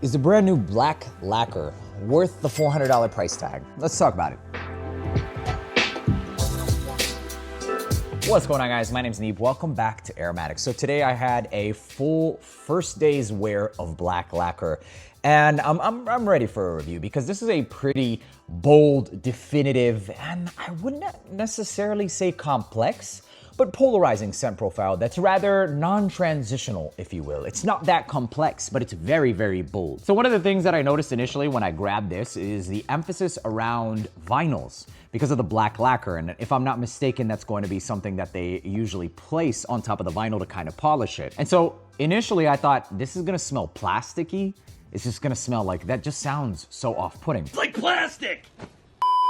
Is the brand new Black Lacquer worth the $400 price tag? Let's talk about it. What's going on, guys? My name's Neeb. Welcome back to AROMATIX. So today I had a full first day's wear of Black Lacquer, and I'm ready for a review because this is a pretty bold, definitive, and I wouldn't necessarily say complex, but polarizing scent profile that's rather non-transitional, if you will. It's not that complex, but it's very, very bold. So one of the things that I noticed initially when I grabbed this is the emphasis around vinyls because of the Black Lacquer. And if I'm not mistaken, that's going to be something that they usually place on top of the vinyl to kind of polish it. And so initially I thought, this is gonna smell plasticky. It's just gonna smell like, that just sounds so off-putting. It's like plastic!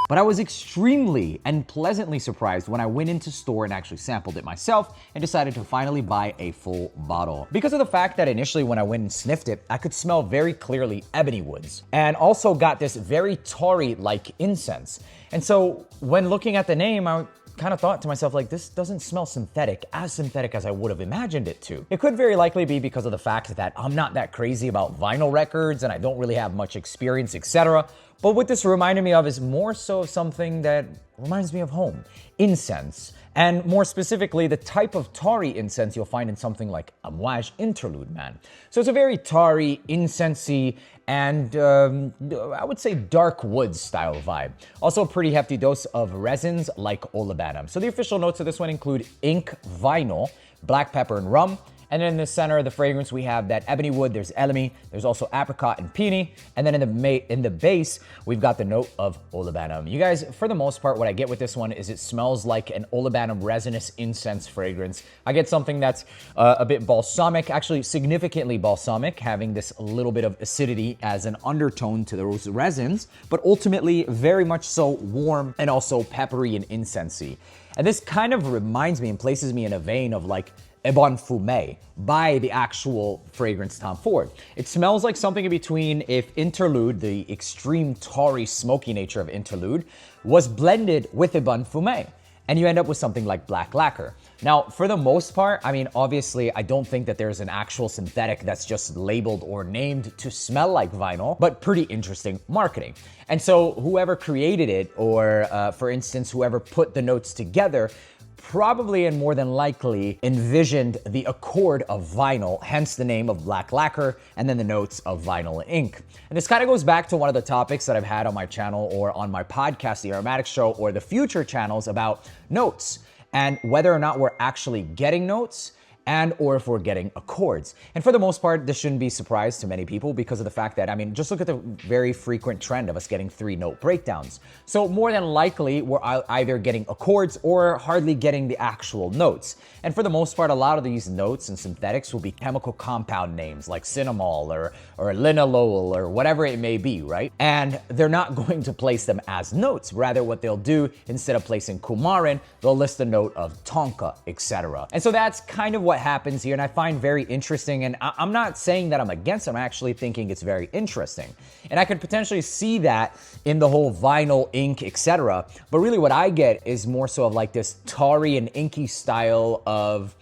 But I was extremely and pleasantly surprised when I went into store and actually sampled it myself and decided to finally buy a full bottle. Because of the fact that initially when I went and sniffed it, I could smell very clearly ebony woods and also got this very tarry-like incense. And so when looking at the name, I kind of thought to myself, like, this doesn't smell synthetic as I would have imagined it to. It could very likely be because of the fact that I'm not that crazy about vinyl records and I don't really have much experience, etc. But what this reminded me of is more so something that reminds me of home. Incense. And more specifically, the type of tarry incense you'll find in something like Amouage Interlude, man. So it's a very tarry, incensey, and I would say dark woods style vibe. Also a pretty hefty dose of resins like olibanum. So the official notes of this one include ink, vinyl, black pepper, and rum. And then in the center of the fragrance, we have that ebony wood, there's elemi, there's also apricot and peony. And then in the base, we've got the note of olibanum. You guys, for the most part, what I get with this one is it smells like an olibanum resinous incense fragrance. I get something that's a bit balsamic, actually significantly balsamic, having this little bit of acidity as an undertone to those resins, but ultimately very much so warm and also peppery and incensey. And this kind of reminds me and places me in a vein of like Ebon Fumé by the actual fragrance Tom Ford. It smells like something in between if Interlude, the extreme tarry smoky nature of Interlude, was blended with Ebon Fumé. And you end up with something like Black Lacquer. Now, for the most part, I mean, obviously, I don't think that there's an actual synthetic that's just labeled or named to smell like vinyl, but pretty interesting marketing. And so whoever created it, or for instance, whoever put the notes together, probably and more than likely envisioned the accord of vinyl, hence the name of Black Lacquer, and then the notes of vinyl and ink. And this kind of goes back to one of the topics that I've had on my channel or on my podcast, The AROMATIX Show, or the future channels about notes and whether or not we're actually getting notes and or if we're getting accords. And for the most part, this shouldn't be a surprise to many people because of the fact that, I mean, just look at the very frequent trend of us getting 3-note breakdowns. So more than likely, we're either getting accords or hardly getting the actual notes. And for the most part, a lot of these notes and synthetics will be chemical compound names like cinnamol or linalool or whatever it may be, right? And they're not going to place them as notes. Rather, what they'll do, instead of placing coumarin, they'll list a note of tonka, etc. And so that's kind of what happens here, and I find very interesting. And I'm not saying that I'm against it, I'm actually thinking it's very interesting. And I could potentially see that in the whole vinyl, ink, etc. But really what I get is more so of like this tarry and inky style of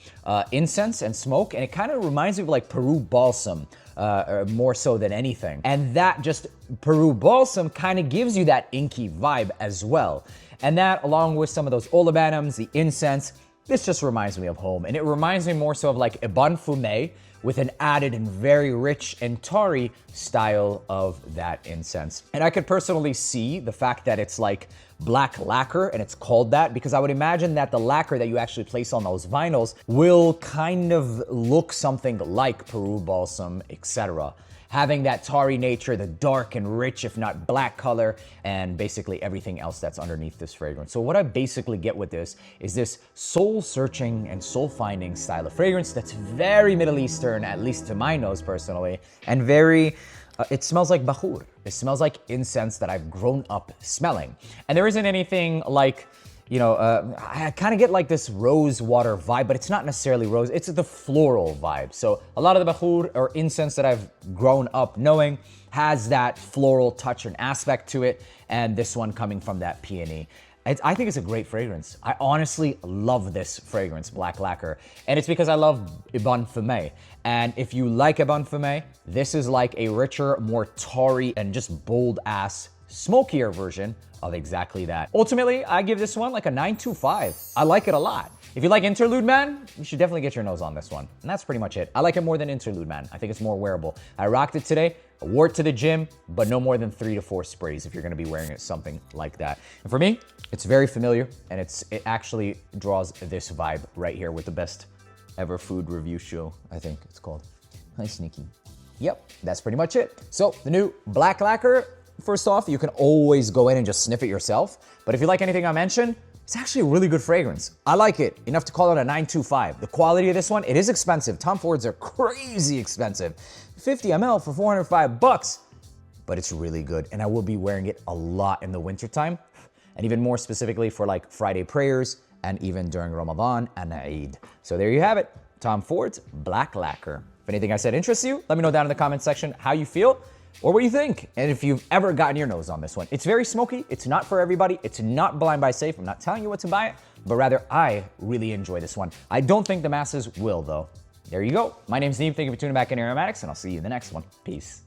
incense and smoke, and it kind of reminds me of like Peru balsam, more so than anything. And that just Peru balsam kind of gives you that inky vibe as well. And that, along with some of those olibanums, the incense, this just reminds me of home. And it reminds me more so of like Ebon Fumé with an added and very rich and tarry style of that incense. And I could personally see the fact that it's like Black Lacquer and it's called that because I would imagine that the lacquer that you actually place on those vinyls will kind of look something like Peru balsam, etc. Having that tarry nature, the dark and rich, if not black color, and basically everything else that's underneath this fragrance. So what I basically get with this is this soul-searching and soul-finding style of fragrance that's very Middle Eastern, at least to my nose personally, and very, it smells like bakhur. It smells like incense that I've grown up smelling. And there isn't anything like, you know, I kind of get like this rose water vibe, but it's not necessarily rose, it's the floral vibe. So a lot of the bakhur or incense that I've grown up knowing has that floral touch and aspect to it, and this one coming from that peony. I think it's a great fragrance. I honestly love this fragrance, Black Lacquer. And it's because I love Ebon Fumé. And if you like Ebon Fumé, this is like a richer, more tarry, and just bold-ass, smokier version of exactly that. Ultimately, I give this one like a 9.25. I like it a lot. If you like Interlude Man, you should definitely get your nose on this one. And that's pretty much it. I like it more than Interlude Man. I think it's more wearable. I rocked it today. I wore it to the gym, but no more than 3 to 4 sprays if you're gonna be wearing it, something like that. And for me, it's very familiar, and it actually draws this vibe right here with the best ever food review show, I think it's called. Hi, Sneaky. Yep, that's pretty much it. So the new Black Lacquer, first off, you can always go in and just sniff it yourself. But if you like anything I mentioned, it's actually a really good fragrance. I like it enough to call it a 9.25. The quality of this one, it is expensive. Tom Fords are crazy expensive. 50 ml for $405, but it's really good. And I will be wearing it a lot in the wintertime, and even more specifically for like Friday prayers and even during Ramadan and Eid. So there you have it, Tom Ford's Black Lacquer. If anything I said interests you, let me know down in the comment section how you feel or what you think, and if you've ever gotten your nose on this one. It's very smoky. It's not for everybody. It's not blind buy safe. I'm not telling you what to buy it, but rather I really enjoy this one. I don't think the masses will though. There you go. My name's Neve. Thank you for tuning back in AROMATIX, and I'll see you in the next one. Peace.